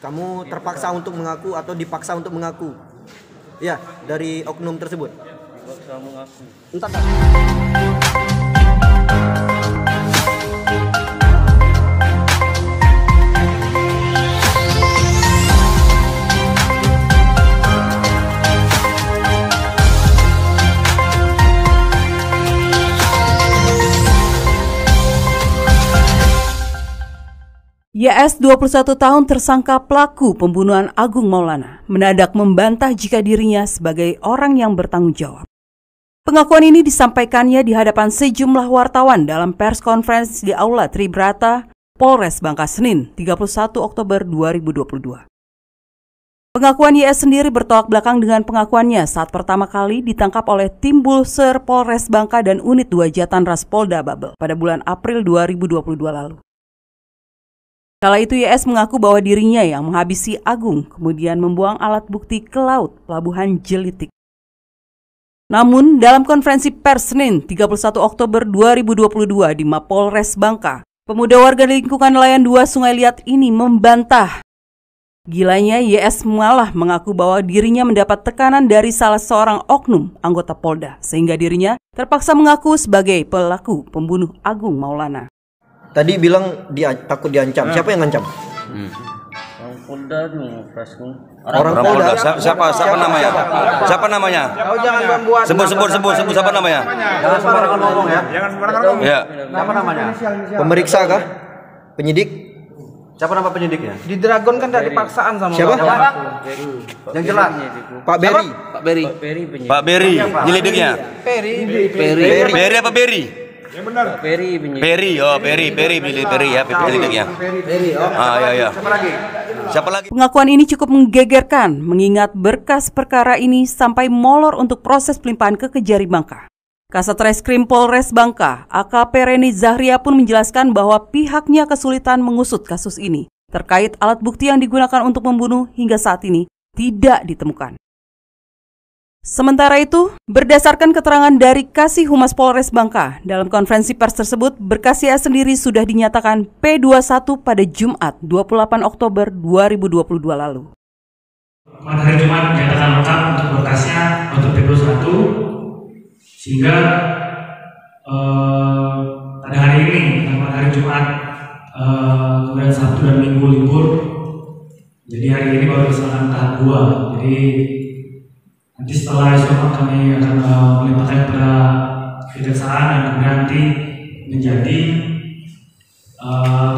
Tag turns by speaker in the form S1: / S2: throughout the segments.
S1: Kamu terpaksa untuk mengaku atau dipaksa untuk mengaku? Ya, dari oknum tersebut.
S2: Dipaksa mengaku.
S1: Entah.
S3: YS 21 tahun tersangka pelaku pembunuhan Agung Maulana mendadak membantah jika dirinya sebagai orang yang bertanggung jawab. Pengakuan ini disampaikannya di hadapan sejumlah wartawan dalam pers conference di Aula Tribrata, Polres Bangka Senin, 31 Oktober 2022. Pengakuan YS sendiri bertolak belakang dengan pengakuannya saat pertama kali ditangkap oleh tim Bulser Polres Bangka dan Unit 2 Jatanras Polda Babel pada bulan April 2022 lalu. Kala itu YS mengaku bahwa dirinya yang menghabisi Agung, kemudian membuang alat bukti ke laut Pelabuhan Jelitik. Namun, dalam konferensi pers Senin 31 Oktober 2022 di Mapolres Bangka, pemuda warga lingkungan nelayan 2 Sungai Liat ini membantah. Gilanya, YS malah mengaku bahwa dirinya mendapat tekanan dari salah seorang oknum anggota Polda, sehingga dirinya terpaksa mengaku sebagai pelaku pembunuh Agung Maulana.
S1: Tadi bilang takut diancam. Siapa yang ngancam?
S2: Orang Polda dulu,
S1: Orang Polda.
S4: Siapa namanya? Siapa namanya?
S5: Kau jangan membuat
S4: Sebut siapa namanya?
S5: Jangan sembarangan ngomong ya.
S4: Ya.
S5: Siapa namanya?
S1: Pemeriksa kah? Penyidik?
S5: Siapa nama penyidiknya? Di Dragon kan dari paksaan sama
S1: Siapa?
S5: Yang jelas.
S1: Pak Beri.
S4: Pak Beri, penyelidiknya. Beri apa Beri?
S2: Yang benar. Peri militer ya, penyelidiknya. Ya. Siapa lagi?
S3: Pengakuan ini cukup menggegerkan mengingat berkas perkara ini sampai molor untuk proses pelimpahan ke Kejari Bangka. Kasat Reskrim Polres Bangka, AKP Reni Zahria pun menjelaskan bahwa pihaknya kesulitan mengusut kasus ini terkait alat bukti yang digunakan untuk membunuh hingga saat ini tidak ditemukan. Sementara itu, berdasarkan keterangan dari Kasih Humas Polres Bangka, dalam konferensi pers tersebut, berkas YS sendiri sudah dinyatakan P21 pada Jumat 28 Oktober 2022 lalu.
S6: Pada hari Jumat dinyatakan lengkap untuk berkasnya untuk P21, sehingga pada hari ini, pada hari Jumat, kemudian Sabtu dan Minggu libur, jadi hari ini baru diserahkan tahap 2. Jadi nanti setelah esok kami akan melimpahkan kepada kejaksaan dan kemudian nanti menjadi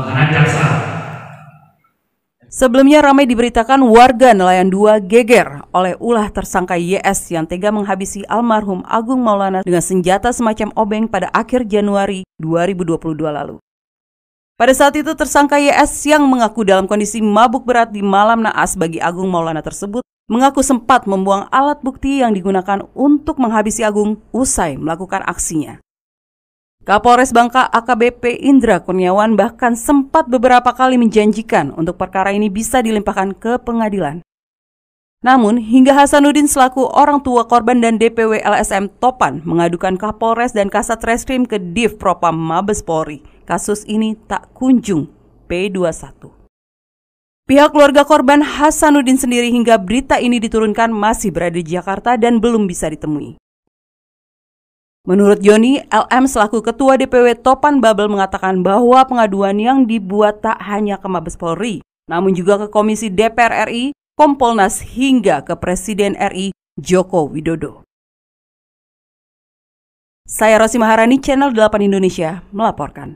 S6: tahanan jaksa.
S3: Sebelumnya ramai diberitakan warga nelayan 2 geger oleh ulah tersangka YS yang tega menghabisi almarhum Agung Maulana dengan senjata semacam obeng pada akhir Januari 2022 lalu. Pada saat itu tersangka YS yang mengaku dalam kondisi mabuk berat di malam naas bagi Agung Maulana tersebut mengaku sempat membuang alat bukti yang digunakan untuk menghabisi Agung usai melakukan aksinya. Kapolres Bangka AKBP Indra Kurniawan bahkan sempat beberapa kali menjanjikan untuk perkara ini bisa dilimpahkan ke pengadilan. Namun, hingga Hasanuddin selaku orang tua korban dan DPW LSM Topan mengadukan Kapolres dan Kasat Reskrim ke Div Propam Mabes Polri, kasus ini tak kunjung P21. Pihak keluarga korban Hasanuddin sendiri hingga berita ini diturunkan masih berada di Jakarta dan belum bisa ditemui. Menurut Joni, LM selaku Ketua DPW Topan Babel mengatakan bahwa pengaduan yang dibuat tak hanya ke Mabes Polri, namun juga ke Komisi DPR RI, Kompolnas hingga ke Presiden RI Joko Widodo. Saya Rosi Maharani, Channel 8 Indonesia, melaporkan.